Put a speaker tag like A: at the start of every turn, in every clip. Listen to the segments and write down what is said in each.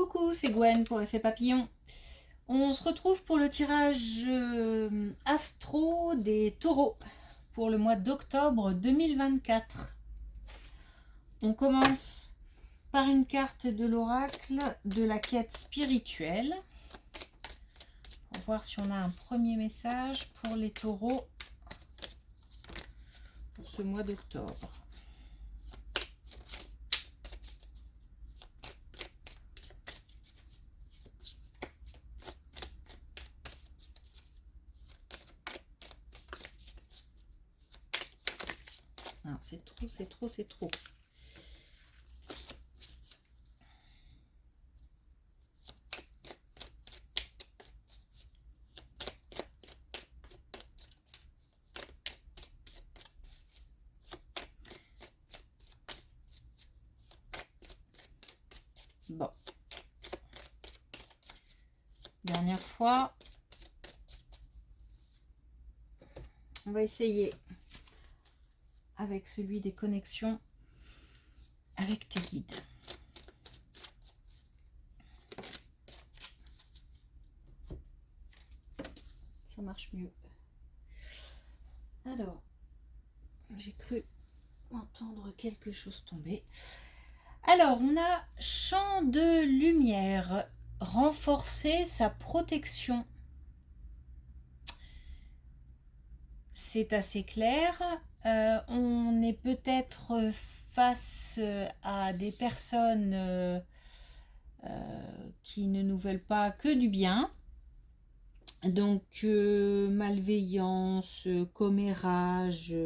A: Coucou, c'est Gwen pour Effet Papillon. On se retrouve pour le tirage astro des taureaux pour le mois d'octobre 2024. On commence par une carte de l'oracle de la quête spirituelle. Pour voir si on a un premier message pour les taureaux pour ce mois d'octobre. Non, c'est trop, c'est trop, c'est trop. Bon. Dernière fois. On va essayer avec celui des connexions avec tes guides. Ça marche mieux. Alors, j'ai cru entendre quelque chose tomber. Alors, on a champ de lumière, renforcer sa protection. C'est assez clair. On est peut-être face à des personnes qui ne nous veulent pas que du bien. Donc, malveillance, commérage,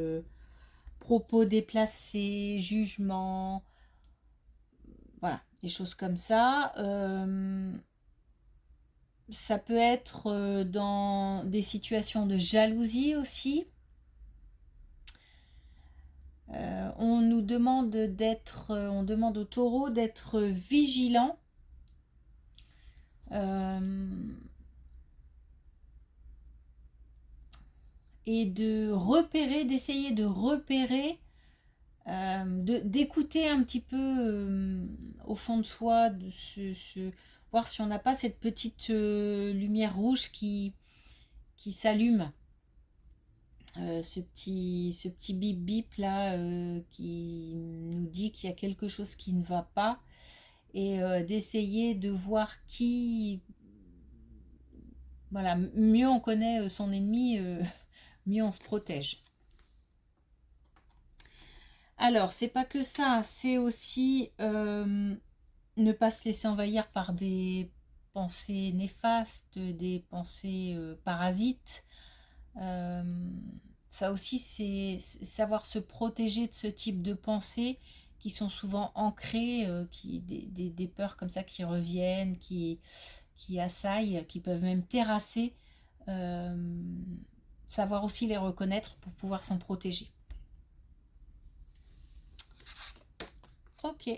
A: propos déplacés, jugement, voilà, des choses comme ça. Ça peut être dans des situations de jalousie aussi. On nous demande d'être, on demande au taureau d'être vigilant. Et de repérer, d'essayer de repérer, d'écouter un petit peu au fond de soi, voir si on n'a pas cette petite lumière rouge qui s'allume. Ce petit bip bip là qui nous dit qu'il y a quelque chose qui ne va pas, et d'essayer de voir qui, voilà, mieux on connaît son ennemi, mieux on se protège. Alors, c'est pas que ça, c'est aussi ne pas se laisser envahir par des pensées néfastes, des pensées parasites. Ça aussi, c'est savoir se protéger de ce type de pensées qui sont souvent ancrées, des peurs comme ça qui reviennent, qui assaillent, qui peuvent même terrasser. Savoir aussi les reconnaître pour pouvoir s'en protéger. Ok.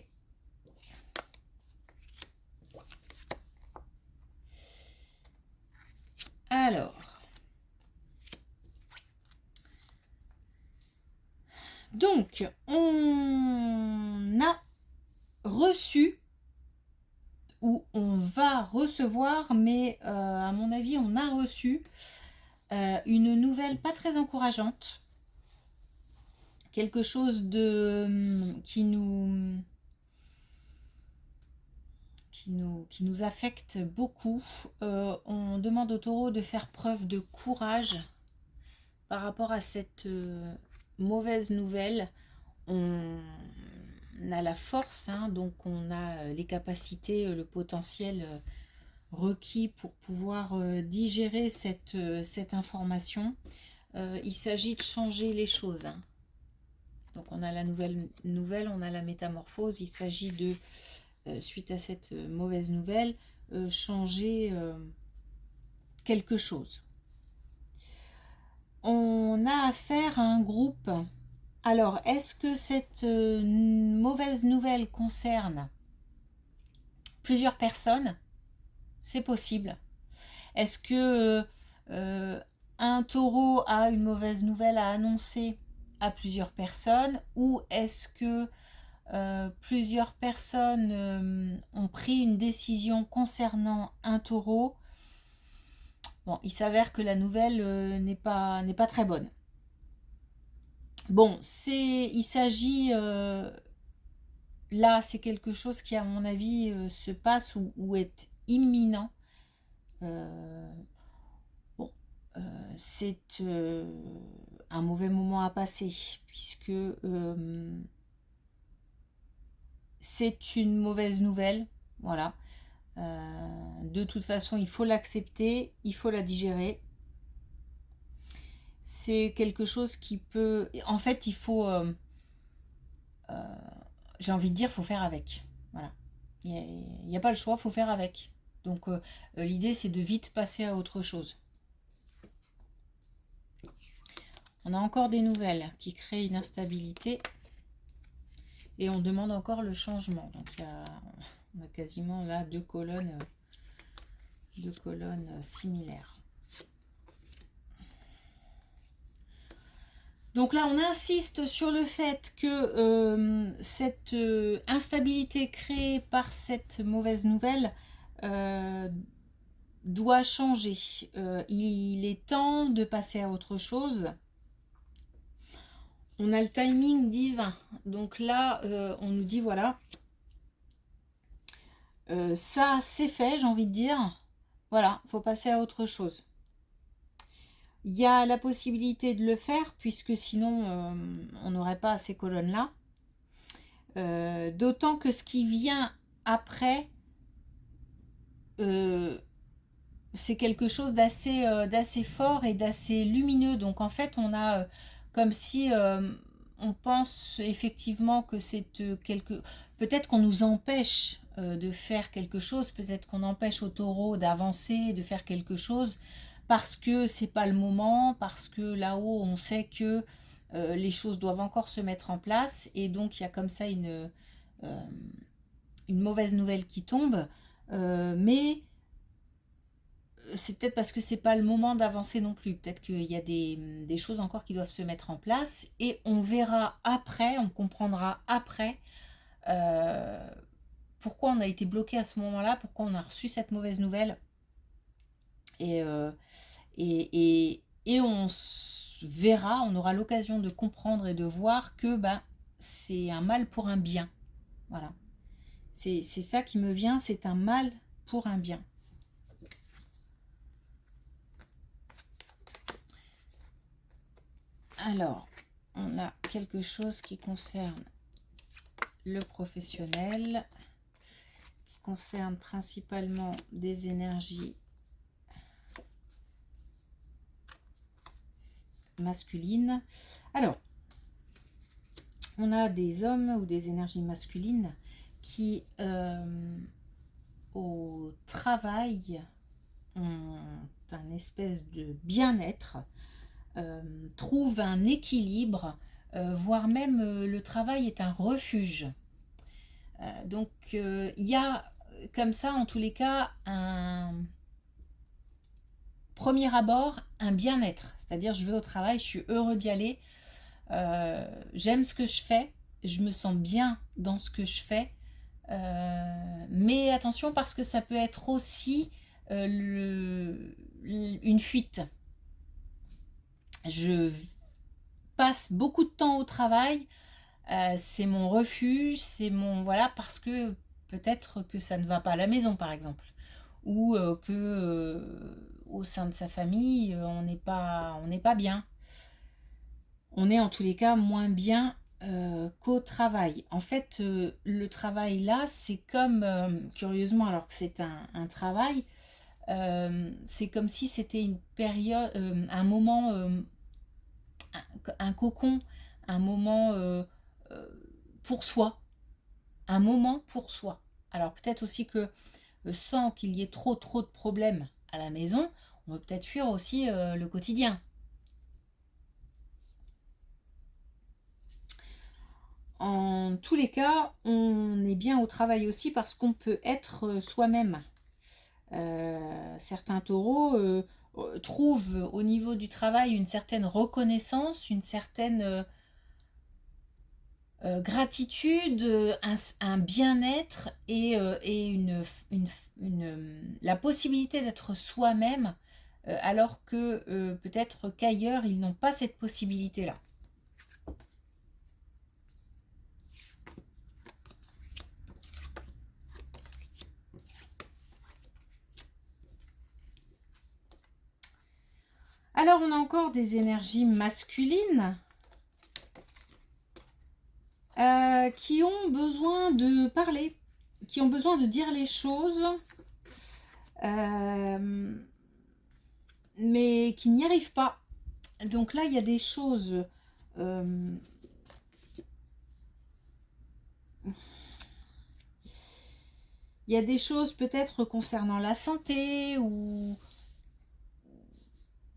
A: Alors. Donc, on a reçu, ou on va recevoir, mais à mon avis, on a reçu une nouvelle pas très encourageante. Quelque chose qui nous affecte beaucoup. On demande au taureau de faire preuve de courage par rapport à cette mauvaise nouvelle. On a la force, hein, donc on a les capacités, le potentiel requis pour pouvoir digérer cette information. Il s'agit de changer les choses, hein. Donc on a la nouvelle, on a la métamorphose. Il s'agit de, suite à cette mauvaise nouvelle, changer quelque chose. On a affaire à un groupe. Alors, est-ce que cette mauvaise nouvelle concerne plusieurs personnes? C'est possible. Est-ce que un taureau a une mauvaise nouvelle à annoncer à plusieurs personnes, ou est-ce que Plusieurs personnes ont pris une décision concernant un taureau. Bon, il s'avère que la nouvelle n'est pas très bonne. Bon, il s'agit là, c'est quelque chose qui, à mon avis, se passe ou est imminent. Euh, bon, c'est un mauvais moment à passer, puisque c'est une mauvaise nouvelle. Voilà. De toute façon, il faut l'accepter, il faut la digérer. C'est quelque chose qui peut... En fait, il faut... j'ai envie de dire, il faut faire avec. Voilà. Il n'y a pas le choix, il faut faire avec. Donc l'idée, c'est de vite passer à autre chose. On a encore des nouvelles qui créent une instabilité. Et on demande encore le changement. Donc on a quasiment là deux colonnes similaires. Donc là, on insiste sur le fait que cette instabilité créée par cette mauvaise nouvelle doit changer. Il est temps de passer à autre chose. On a le timing divin. Donc là, on nous dit, voilà, ça c'est fait, j'ai envie de dire. Voilà, il faut passer à autre chose. Il y a la possibilité de le faire, puisque sinon, on n'aurait pas ces colonnes-là. D'autant que ce qui vient après, c'est quelque chose d'assez fort et d'assez lumineux. Donc en fait, on a comme si on pense effectivement que c'est peut-être qu'on nous empêche de faire quelque chose, peut-être qu'on empêche au taureau d'avancer, de faire quelque chose, parce que c'est pas le moment, parce que là-haut on sait que les choses doivent encore se mettre en place, et donc il y a comme ça une mauvaise nouvelle qui tombe, mais c'est peut-être parce que c'est pas le moment d'avancer non plus. Peut-être qu'il y a des choses encore qui doivent se mettre en place, et on verra après, on comprendra après pourquoi on a été bloqué à ce moment-là, pourquoi on a reçu cette mauvaise nouvelle. Et on verra, on aura l'occasion de comprendre et de voir que c'est un mal pour un bien. Voilà. C'est ça qui me vient, c'est un mal pour un bien. Alors, on a quelque chose qui concerne le professionnel, qui concerne principalement des énergies masculines. Alors, on a des hommes ou des énergies masculines qui, au travail, ont un espèce de bien-être, trouvent un équilibre, voire même le travail est un refuge. Donc il y a comme ça en tous les cas un premier abord, un bien-être, c'est-à-dire je vais au travail, je suis heureux d'y aller, j'aime ce que je fais, je me sens bien dans ce que je fais, mais attention parce que ça peut être aussi une fuite. Je passe beaucoup de temps au travail, c'est mon refuge, c'est mon... Voilà, parce que peut-être que ça ne va pas à la maison, par exemple. Ou que au sein de sa famille, on n'est pas bien. On est en tous les cas moins bien qu'au travail. En fait, le travail là, c'est comme, curieusement, alors que c'est un travail, c'est comme si c'était une période, un moment, un cocon, un moment pour soi, un moment pour soi. Alors peut-être aussi que sans qu'il y ait trop de problèmes à la maison, on peut peut-être fuir aussi le quotidien. En tous les cas, on est bien au travail aussi parce qu'on peut être soi-même. Certains taureaux trouvent au niveau du travail une certaine reconnaissance, une certaine gratitude, un bien-être et la possibilité d'être soi-même, alors que peut-être qu'ailleurs, ils n'ont pas cette possibilité-là. Alors, on a encore des énergies masculines qui ont besoin de parler, qui ont besoin de dire les choses, mais qui n'y arrivent pas. Donc là, il y a des choses... il y a des choses peut-être concernant la santé ou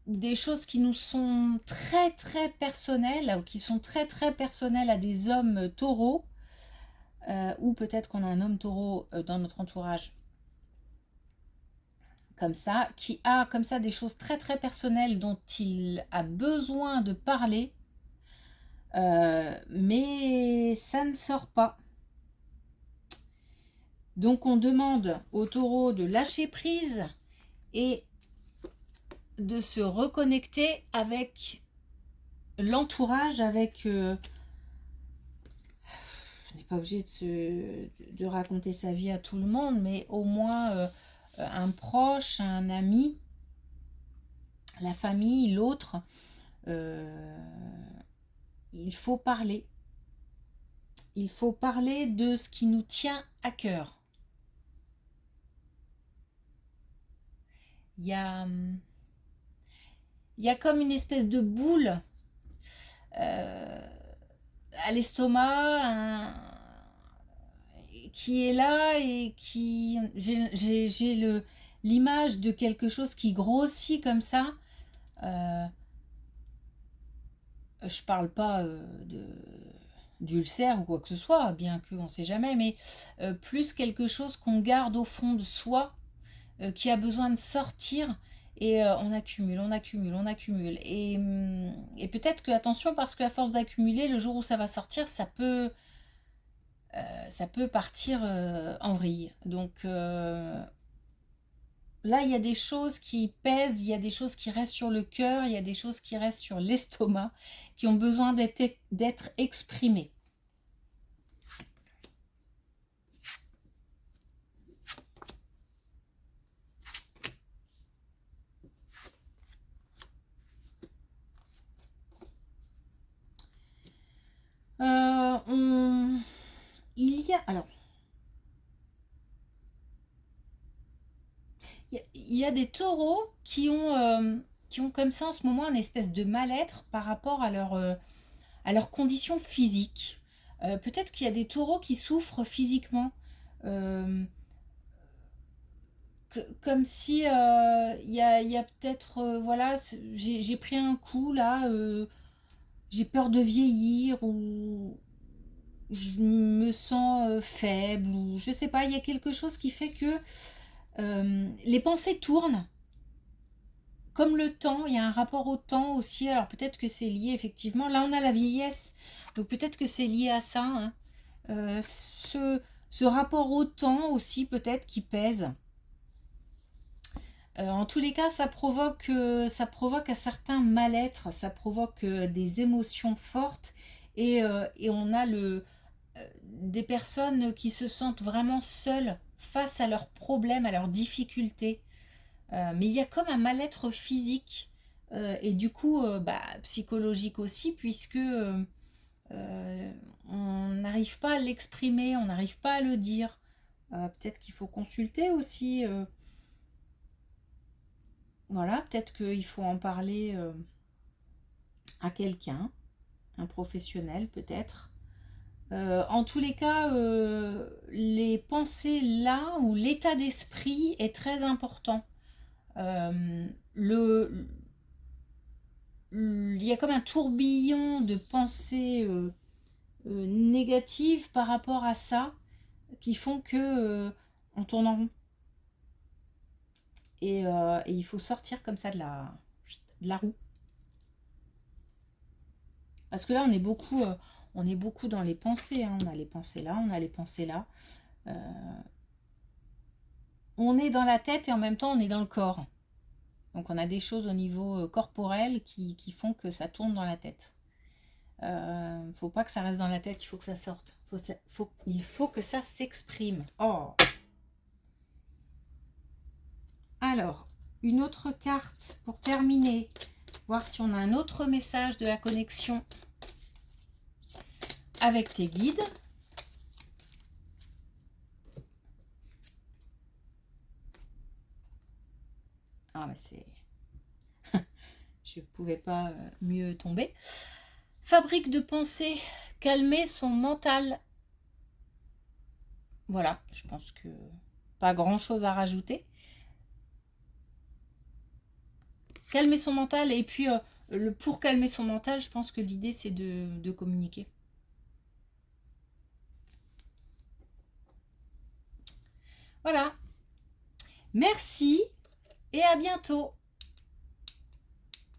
A: des choses qui nous sont très très personnelles ou qui sont très très personnelles à des hommes taureaux, ou peut-être qu'on a un homme taureau dans notre entourage comme ça, qui a comme ça des choses très très personnelles dont il a besoin de parler, mais ça ne sort pas. Donc on demande au taureau de lâcher prise et de se reconnecter avec l'entourage, avec... on n'est pas obligé de raconter sa vie à tout le monde, mais au moins un proche, un ami, la famille, l'autre. Il faut parler. Il faut parler de ce qui nous tient à cœur. Il y a comme une espèce de boule à l'estomac qui est là et qui... J'ai l'image de quelque chose qui grossit comme ça. Je parle pas d'ulcère ou quoi que ce soit, bien qu'on ne sait jamais, mais plus quelque chose qu'on garde au fond de soi, qui a besoin de sortir, et on accumule, on accumule, on accumule. Et peut-être que, attention, parce qu'à force d'accumuler, le jour où ça va sortir, ça peut partir en vrille. Donc là, il y a des choses qui pèsent, il y a des choses qui restent sur le cœur, il y a des choses qui restent sur l'estomac, qui ont besoin d'être exprimées. Il y a... Alors, il y a des taureaux qui ont comme ça en ce moment une espèce de mal-être par rapport à leur condition physique. Peut-être qu'il y a des taureaux qui souffrent physiquement. Euh, Comme si il y a peut-être, voilà, j'ai pris un coup là, j'ai peur de vieillir, ou je me sens faible, ou je sais pas, il y a quelque chose qui fait que les pensées tournent. Comme le temps, il y a un rapport au temps aussi, alors peut-être que c'est lié effectivement, là on a la vieillesse, donc peut-être que c'est lié à ça, hein. Euh, ce, ce rapport au temps aussi peut-être qui pèse. En tous les cas, ça provoque un certain mal-être, ça provoque des émotions fortes, et on a des personnes qui se sentent vraiment seules face à leurs problèmes, à leurs difficultés. Mais il y a comme un mal-être physique, et du coup psychologique aussi, puisque on n'arrive pas à l'exprimer, on n'arrive pas à le dire. Peut-être qu'il faut consulter aussi. Voilà, peut-être qu'il faut en parler à quelqu'un, un professionnel peut-être. En tous les cas, les pensées là, ou l'état d'esprit est très important. Le, il y a comme un tourbillon de pensées négatives par rapport à ça, qui font que on tourne en rond. Et il faut sortir comme ça de la roue. Parce que là, on est beaucoup, on est beaucoup dans les pensées, hein. On a les pensées là, on a les pensées là. On est dans la tête et en même temps on est dans le corps. Donc on a des choses au niveau corporel qui font que ça tourne dans la tête. Faut pas que ça reste dans la tête, il faut que ça sorte. Il faut que ça s'exprime. Oh. Alors, une autre carte pour terminer. Voir si on a un autre message de la connexion avec tes guides. Ah, mais c'est... Je ne pouvais pas mieux tomber. Fabrique de pensée, calmer son mental. Voilà, je pense que pas grand-chose à rajouter. Calmer son mental, et puis pour calmer son mental, je pense que l'idée c'est de communiquer. Voilà. Merci et à bientôt.